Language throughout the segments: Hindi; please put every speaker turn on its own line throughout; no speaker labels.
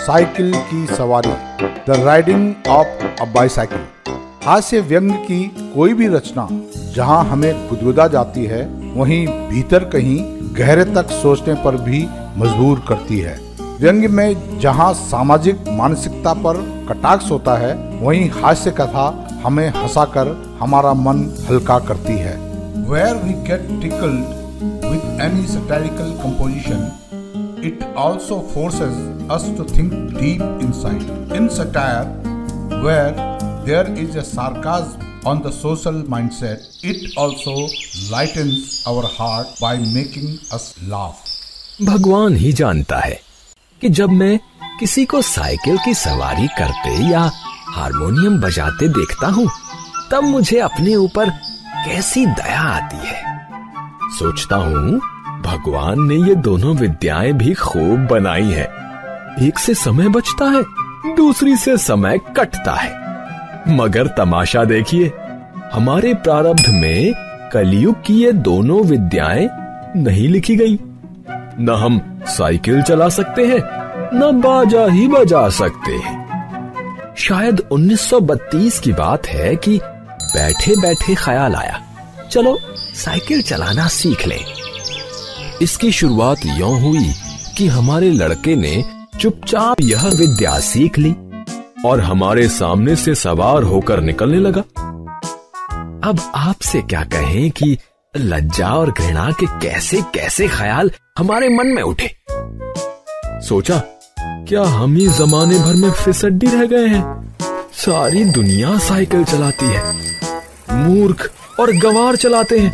साइकिल की सवारी, the riding of a bicycle. हास्य व्यंग की कोई भी रचना जहां हमें गुदगुदा जाती है, वहीं भीतर कहीं गहरे तक सोचने पर भी मजबूर करती है। व्यंग में जहां सामाजिक मानसिकता पर कटाक्ष होता है, वहीं हास्य कथा हमें हंसाकर हमारा मन हल्का करती है। Where we get tickled with any satirical composition, it also forces us to think deep inside. In satire, where there is a sarcasm on the social mindset, it also lightens our heart by making us laugh.
भगवान ही जानता है कि जब मैं किसी को साइकिल की सवारी करते या हारमोनियम बजाते देखता हूँ, तब मुझे अपने ऊपर कैसी दया आती है। सोचता हूँ भगवान ने ये दोनों विद्याएं भी खूब बनाई है। एक से समय बचता है, दूसरी से समय कटता है। मगर तमाशा देखिए, हमारे प्रारब्ध में कलयुग की ये दोनों विद्याएं नहीं लिखी गई। न हम साइकिल चला सकते हैं, न बाजा ही बजा सकते हैं। शायद 1932 की बात है कि बैठे बैठे ख्याल आया, चलो साइकिल चलाना सीख लें। इसकी शुरुआत यूं हुई कि हमारे लड़के ने चुपचाप यह विद्या सीख ली और हमारे सामने से सवार होकर निकलने लगा। अब आपसे क्या कहें कि लज्जा और घृणा के कैसे कैसे ख्याल हमारे मन में उठे। सोचा, क्या हम ही जमाने भर में फिसड्डी रह गए हैं? सारी दुनिया साइकिल चलाती है, मूर्ख और गंवार चलाते हैं।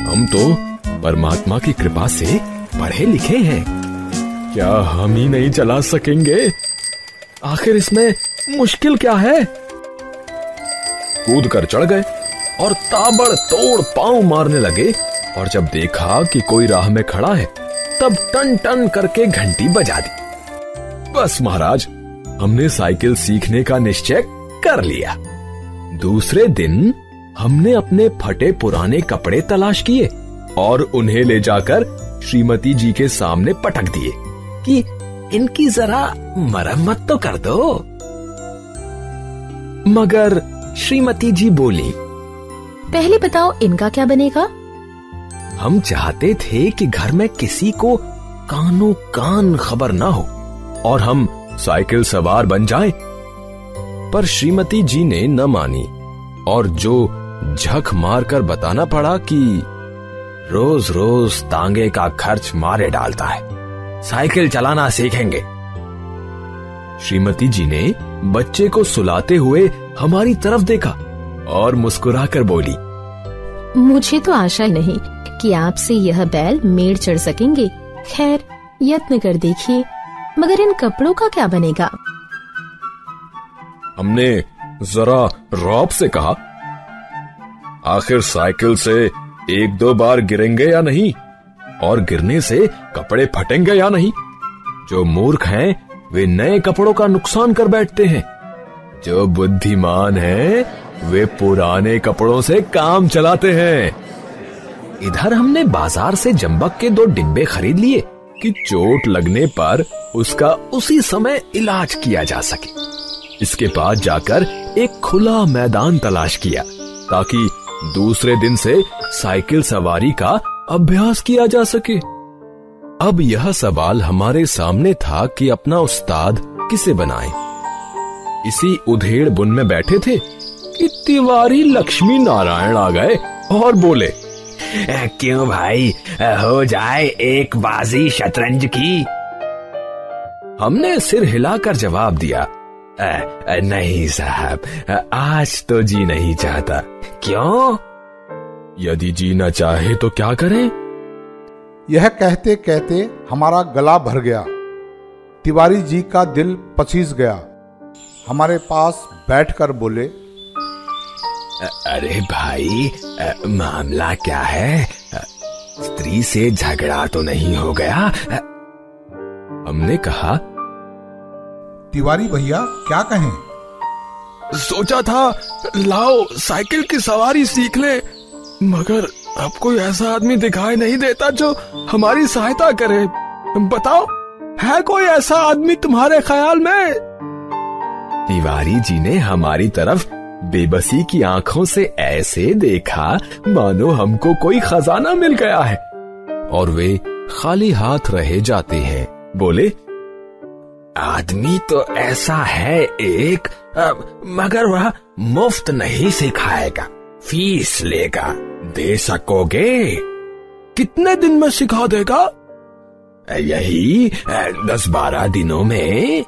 हम तो परमात्मा की कृपा से पढ़े लिखे हैं, क्या हम ही नहीं चला सकेंगे? आखिर इसमें मुश्किल क्या है? कूद कर चढ़ गए और ताबड़तोड़ पांव मारने लगे, और जब देखा कि कोई राह में खड़ा है, तब टन टन करके घंटी बजा दी। बस महाराज, हमने साइकिल सीखने का निश्चय कर लिया। दूसरे दिन हमने अपने फटे पुराने कपड़े तलाश किए और उन्हें ले जाकर श्रीमती जी के सामने पटक दिए कि इनकी जरा मरम्मत तो कर दो। मगर श्रीमती जी बोली,
पहले बताओ इनका क्या बनेगा?
हम चाहते थे कि घर में किसी को कानो कान खबर ना हो और हम साइकिल सवार बन जाएं। पर श्रीमती जी ने न मानी और जो झक मारकर बताना पड़ा कि रोज रोज तांगे का खर्च मारे डालता है, साइकिल चलाना सीखेंगे। श्रीमती जी ने बच्चे को सुलाते हुए हमारी तरफ देखा और मुस्कुराकर बोली,
मुझे तो आशा नहीं कि आपसे यह बैल मेड़ चढ़ सकेंगे। खैर, यत्न कर देखिए। मगर इन कपड़ों का क्या बनेगा?
हमने जरा रौब से कहा, आखिर साइकिल से एक दो बार गिरेंगे या नहीं, और गिरने से कपड़े फटेंगे या नहीं। जो मूर्ख हैं वे नए कपड़ों का नुकसान कर बैठते हैं, जो बुद्धिमान हैं वे पुराने कपड़ों से काम चलाते हैं। इधर हमने बाजार से जंबक के 2 डिब्बे खरीद लिए कि चोट लगने पर उसका उसी समय इलाज किया जा सके। इसके बाद जाकर एक खुला मैदान तलाश किया ताकि दूसरे दिन से साइकिल सवारी का अभ्यास किया जा सके। अब यह सवाल हमारे सामने था कि अपना उस्ताद किसे बनाएं। इसी उधेड़ बुन में बैठे थे कि तिवारी लक्ष्मी नारायण आ गए और बोले,
क्यों भाई, हो जाए एक बाजी शतरंज की।
हमने सिर हिलाकर जवाब दिया,
नहीं साहब, आज तो जी नहीं चाहता। क्यों?
यदि जी न चाहे तो क्या करें?
यह कहते कहते हमारा गला भर गया। तिवारी जी का दिल पसीज गया। हमारे पास बैठकर बोले,
अरे भाई, मामला क्या है? स्त्री से झगड़ा तो नहीं हो गया?
हमने कहा,
तिवारी भैया क्या कहें?
सोचा था लाओ साइकिल की सवारी सीख ले, मगर अब कोई ऐसा आदमी दिखाई नहीं देता जो हमारी सहायता करे। बताओ है कोई ऐसा आदमी तुम्हारे ख्याल में? तिवारी जी ने हमारी तरफ बेबसी की आंखों से ऐसे देखा मानो हमको कोई खजाना मिल गया है, और वे खाली हाथ रहे जाते हैं। बोले, आदमी तो ऐसा है एक, मगर वह मुफ्त नहीं सिखाएगा, फीस लेगा। दे सकोगे? कितने दिन में सिखा देगा? यही 10-12 दिनों में।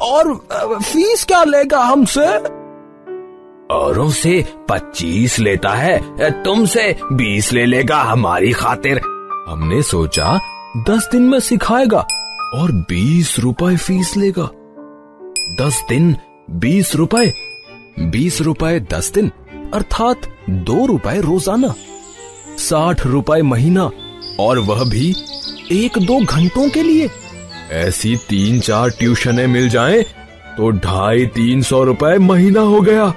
और फीस क्या लेगा हमसे? औरों से 25 लेता है, तुमसे 20 ले लेगा हमारी खातिर। हमने सोचा 10 दिन में सिखाएगा और 20 रुपए फीस लेगा। 10 दिन 20 रुपए, 20 रुपए 10 दिन, अर्थात 2 रुपए रोजाना, 60 रुपए महीना, और वह भी 1-2 घंटों के लिए। ऐसी 3-4 ट्यूशनें मिल जाएं तो 250-300 रुपए महीना हो गया।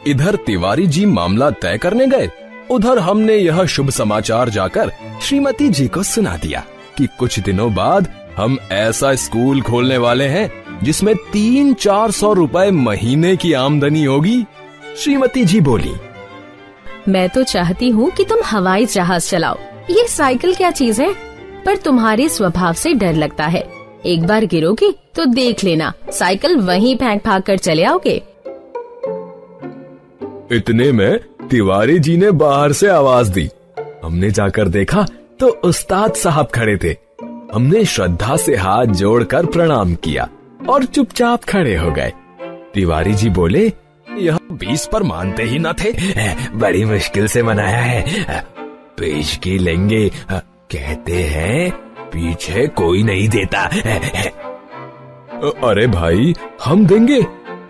इधर तिवारी जी मामला तय करने गए, उधर हमने यह शुभ समाचार जाकर श्रीमती जी को सुना दिया कि कुछ दिनों बाद हम ऐसा स्कूल खोलने वाले हैं जिसमें 300-400 रुपए महीने की आमदनी होगी। श्रीमती जी बोली,
मैं तो चाहती हूँ कि तुम हवाई जहाज चलाओ। ये साइकिल क्या चीज है? पर तुम्हारे स्वभाव से डर लगता है। एक बार गिरोगे तो देख लेना, साइकिल वहीं फेंक भाग कर चले आओगे।
इतने में तिवारी जी ने बाहर से आवाज दी। हमने जाकर देखा तो उस्ताद साहब खड़े थे। हमने श्रद्धा से हाथ जोड़कर प्रणाम किया और चुपचाप खड़े हो गए। तिवारी जी बोले, यह 20 पर मानते ही न थे, बड़ी मुश्किल से मनाया है, पेशगी लेंगे। कहते हैं पीछे कोई नहीं देता। अरे भाई, हम देंगे।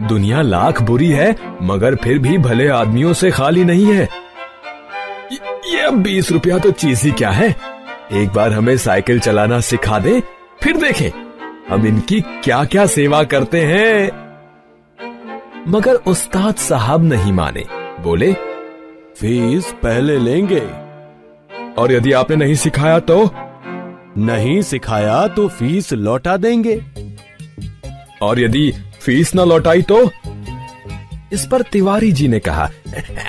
दुनिया लाख बुरी है मगर फिर भी भले आदमियों से खाली नहीं है। ये 20 रुपया तो चीज ही क्या है। एक बार हमें साइकिल चलाना सिखा दे, फिर देखें हम इनकी क्या क्या सेवा करते हैं। मगर उस्ताद साहब नहीं माने। बोले, फीस पहले लेंगे, और यदि आपने नहीं सिखाया तो? नहीं सिखाया तो फीस लौटा देंगे। और यदि फीस न लौटाई तो? इस पर तिवारी जी ने कहा,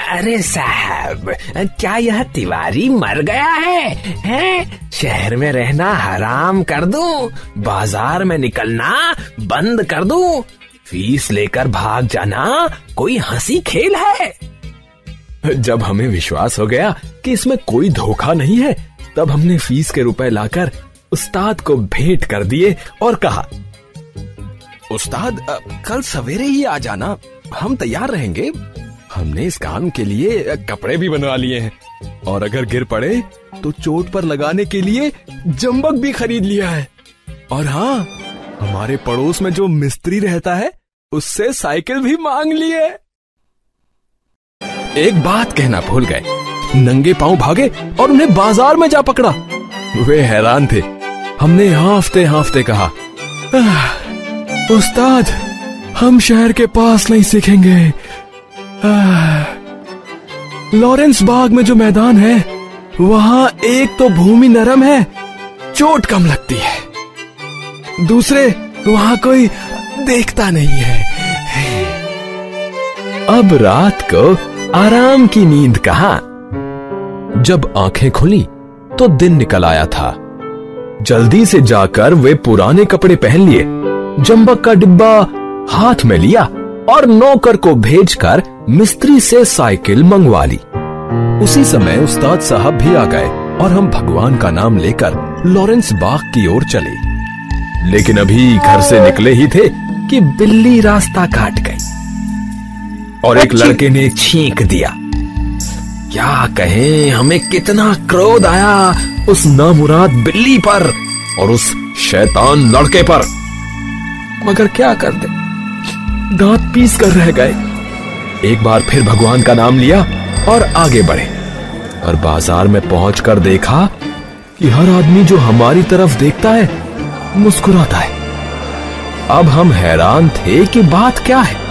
अरे साहब, क्या यह तिवारी मर गया है? शहर में रहना हराम कर दूं, बाजार में निकलना बंद कर दूं, फीस लेकर भाग जाना कोई हंसी खेल है? जब हमें विश्वास हो गया कि इसमें कोई धोखा नहीं है, तब हमने फीस के रुपए लाकर उस्ताद को भेंट कर दिए और कहा, उस्ताद कल सवेरे ही आ जाना, हम तैयार रहेंगे। हमने इस काम के लिए कपड़े भी बनवा लिए हैं, और अगर गिर पड़े तो चोट पर लगाने के लिए जंबक भी खरीद लिया है। और हाँ, हमारे पड़ोस में जो मिस्त्री रहता है उससे साइकिल भी मांग ली है। एक बात कहना भूल गए, नंगे पांव भागे और उन्हें बाजार में जा पकड़ा। वे हैरान थे। हमने हांफते हांफते कहा, उस्ताद, हम शहर के पास नहीं सीखेंगे। लॉरेंस बाग में जो मैदान है वहां एक तो भूमि नरम है, चोट कम लगती है, दूसरे वहां कोई देखता नहीं है। अब रात को आराम की नींद कहाँ। जब आंखें खुली तो दिन निकल आया था। जल्दी से जाकर वे पुराने कपड़े पहन लिए, जंबक का डिब्बा हाथ में लिया और नौकर को भेजकर मिस्त्री से साइकिल मंगवा ली। उसी समय उस्ताद साहब भी आ गए और हम भगवान का नाम लेकर लॉरेंस बाग की ओर चले। लेकिन अभी घर से निकले ही थे कि बिल्ली रास्ता काट गई और एक लड़के ने छींक दिया। क्या कहें, हमें कितना क्रोध आया उस नामुराद बिल्ली पर और उस शैतान लड़के पर, मगर क्या करते, दांत पीस कर रह गए। एक बार फिर भगवान का नाम लिया और आगे बढ़े, और बाजार में पहुंचकर देखा कि हर आदमी जो हमारी तरफ देखता है मुस्कुराता है। अब हम हैरान थे कि बात क्या है।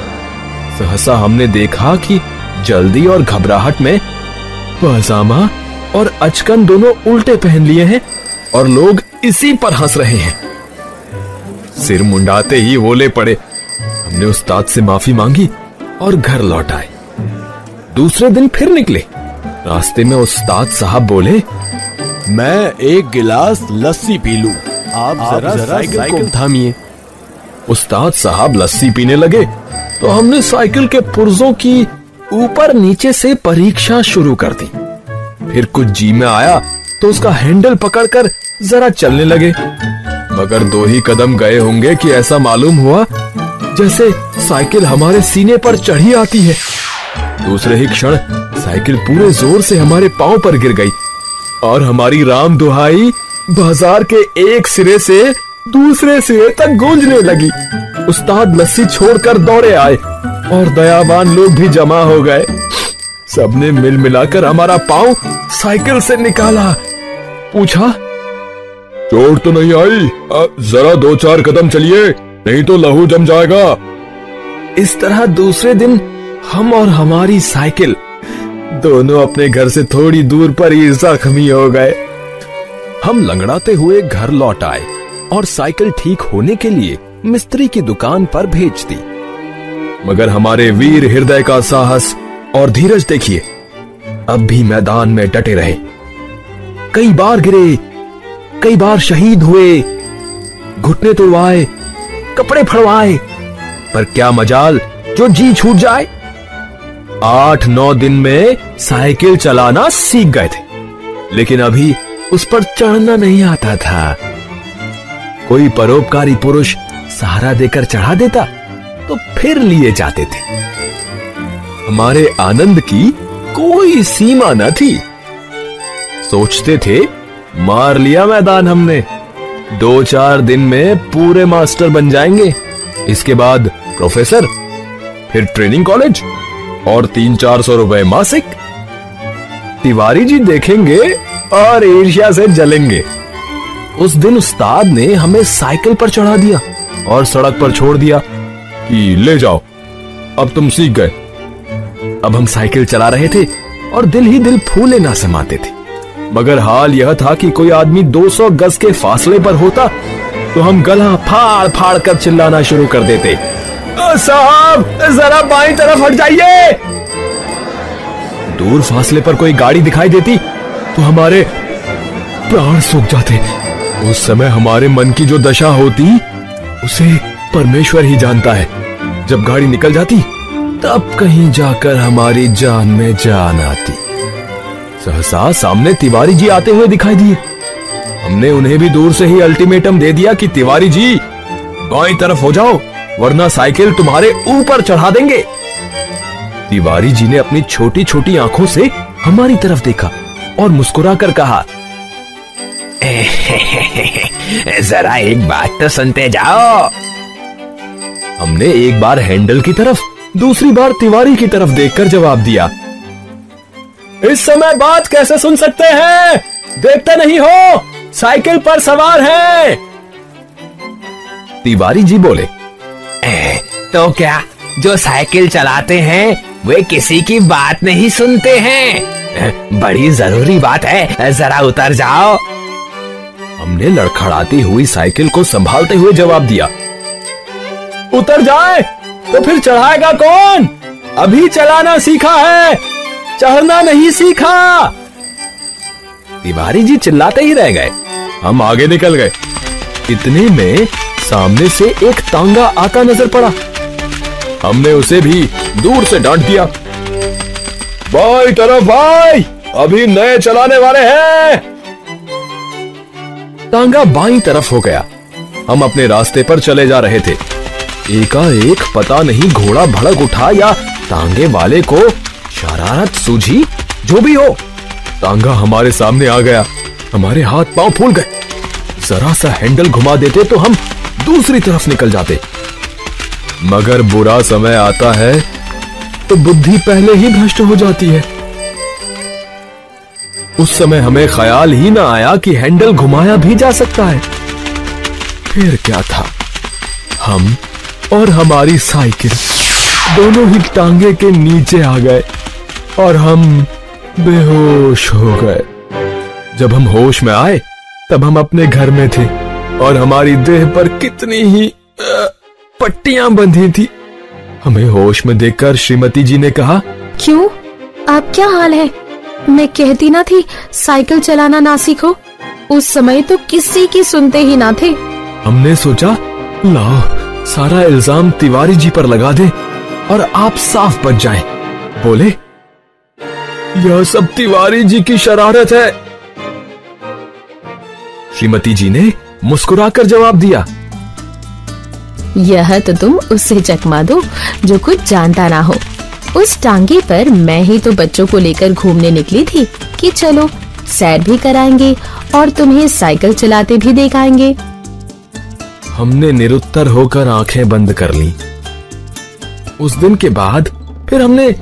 सहसा हमने देखा कि जल्दी और घबराहट में पजामा और अचकन दोनों उल्टे पहन लिए हैं और लोग इसी पर हंस रहे हैं। सिर मुंडाते ही बोले पड़े। हमने उस्ताद से माफी मांगी और घर लौट आए। दूसरे दिन फिर निकले। रास्ते में उस्ताद साहब बोले,
मैं एक गिलास लस्सी पी लूं, आप जरा साइकिल को थामिए।
उस्ताद साहब लस्सी पीने लगे तो हमने साइकिल के पुर्जों की ऊपर नीचे से परीक्षा शुरू कर दी। फिर कुछ जी में आया तो उसका हैंडल पकड़कर जरा चलने लगे, मगर 2 ही कदम गए होंगे कि ऐसा मालूम हुआ जैसे साइकिल हमारे सीने पर चढ़ी आती है। दूसरे ही क्षण साइकिल पूरे जोर से हमारे पांव पर गिर गई और हमारी राम दुहाई बाजार के एक सिरे से दूसरे सिरे तक गूंजने लगी। उस्ताद लस्सी छोड़कर दौड़े आए और दयावान लोग भी जमा हो गए। सबने मिल मिलाकर हमारा पांव साइकिल से निकाला। पूछा, चोट तो नहीं आई? जरा 2-4 कदम चलिए, नहीं तो लहू जम जाएगा। इस तरह दूसरे दिन हम और हमारी साइकिल दोनों अपने घर से थोड़ी दूर पर ही जख्मी हो गए। हम लंगड़ाते हुए घर लौट आए और साइकिल ठीक होने के लिए मिस्त्री की दुकान पर भेज दी। मगर हमारे वीर हृदय का साहस और धीरज देखिए, अब भी मैदान में डटे रहे। कई बार गिरे, कई बार शहीद हुए, घुटने तोड़वाए, कपड़े फड़वाए, पर क्या मजाल जो जी छूट जाए। 8-9 दिन में साइकिल चलाना सीख गए थे, लेकिन अभी उस पर चढ़ना नहीं आता था। कोई परोपकारी पुरुष सहारा देकर चढ़ा देता तो फिर लिए जाते थे। हमारे आनंद की कोई सीमा न थी। सोचते थे मार लिया मैदान हमने, 2-4 दिन में पूरे मास्टर बन जाएंगे, इसके बाद प्रोफेसर, फिर ट्रेनिंग कॉलेज और 300-400 रुपए मासिक। तिवारी जी देखेंगे और ईर्ष्या से जलेंगे। उस दिन उस्ताद ने हमें साइकिल पर चढ़ा दिया और सड़क पर छोड़ दिया कि ले जाओ, अब तुम सीख गए। अब हम साइकिल चला रहे थे और दिल ही दिल फूले ना समाते थे। मगर हाल यह था कि कोई आदमी 200 गज के फासले पर होता तो हम गला फाड़ फाड़ कर चिल्लाना शुरू कर देते, साहब जरा बाईं तरफ हट जाइए। दूर फासले पर कोई गाड़ी दिखाई देती तो हमारे प्राण सूख जाते। उस समय हमारे मन की जो दशा होती उसे परमेश्वर ही जानता है। जब गाड़ी निकल जाती तब कहीं जाकर हमारी जान में जान आती। सहसा सामने तिवारी जी आते हुए दिखाई दिए। हमने उन्हें भी दूर से ही अल्टीमेटम दे दिया कि तिवारी जी बाईं तरफ हो जाओ, वरना साइकिल तुम्हारे ऊपर चढ़ा देंगे। तिवारी जी ने अपनी छोटी छोटी आंखों से हमारी तरफ देखा और मुस्कुराकर कहा,
जरा एक बात तो सुनते जाओ।
हमने एक बार हैंडल की तरफ, दूसरी बार तिवारी की तरफ देखकर जवाब दिया, इस समय बात कैसे सुन सकते हैं? देखते नहीं हो साइकिल पर सवार है। तिवारी जी बोले,
तो क्या जो साइकिल चलाते हैं वे किसी की बात नहीं सुनते हैं? बड़ी जरूरी बात है, जरा उतर जाओ।
हमने लड़खड़ाती हुई साइकिल को संभालते हुए जवाब दिया, उतर जाए तो फिर चढ़ाएगा कौन? अभी चलाना सीखा है, चढ़ना नहीं सीखा। तिवारी जी चिल्लाते ही रह गए। हम आगे निकल गए। इतने में सामने से एक तांगा आता नजर पड़ा। हमने उसे भी दूर से डांट दिया, बाई तरफ भाई, अभी नए चलाने वाले हैं। तांगा बाईं तरफ हो गया। हम अपने रास्ते पर चले जा रहे थे। एकाएक पता नहीं घोड़ा भड़क उठा या तांगे वाले को शरारत सूझी, जो भी हो, तांगा हमारे सामने आ गया। हमारे हाथ पांव फूल गए। जरा सा हैंडल घुमा देते तो हम दूसरी तरफ निकल जाते। मगर बुरा समय आता है तो बुद्धि पहले ही भ्रष्ट हो जाती है। उस समय हमें ख्याल ही ना आया कि हैंडल घुमाया भी जा सकता है। फिर क्या था, हम और हमारी साइकिल दोनों ही टांगे के नीचे आ गए और हम बेहोश हो गए। जब हम होश में आए तब हम अपने घर में थे और हमारी देह पर कितनी ही पट्टियां बंधी थी। हमें होश में देखकर श्रीमती जी ने कहा,
क्यों, आप क्या हाल है? मैं कहती ना थी साइकिल चलाना ना सीखो। उस समय तो किसी की सुनते ही ना थे।
हमने सोचा लाओ सारा इल्जाम तिवारी जी पर लगा दे और आप साफ बच जाएं। बोले, यह सब तिवारी जी की शरारत है। श्रीमती जी ने मुस्कुराकर जवाब दिया,
यह तो तुम उससे चकमा दो जो कुछ जानता ना हो। उस टांगे पर मैं ही तो बच्चों को लेकर घूमने निकली थी कि चलो सैर भी कराएंगे और तुम्हें साइकिल चलाते भी दिखाएंगे।
हमने निरुत्तर होकर आंखें बंद कर लीं। उस दिन के बाद फिर हमने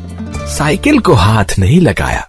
साइकिल को हाथ नहीं लगाया।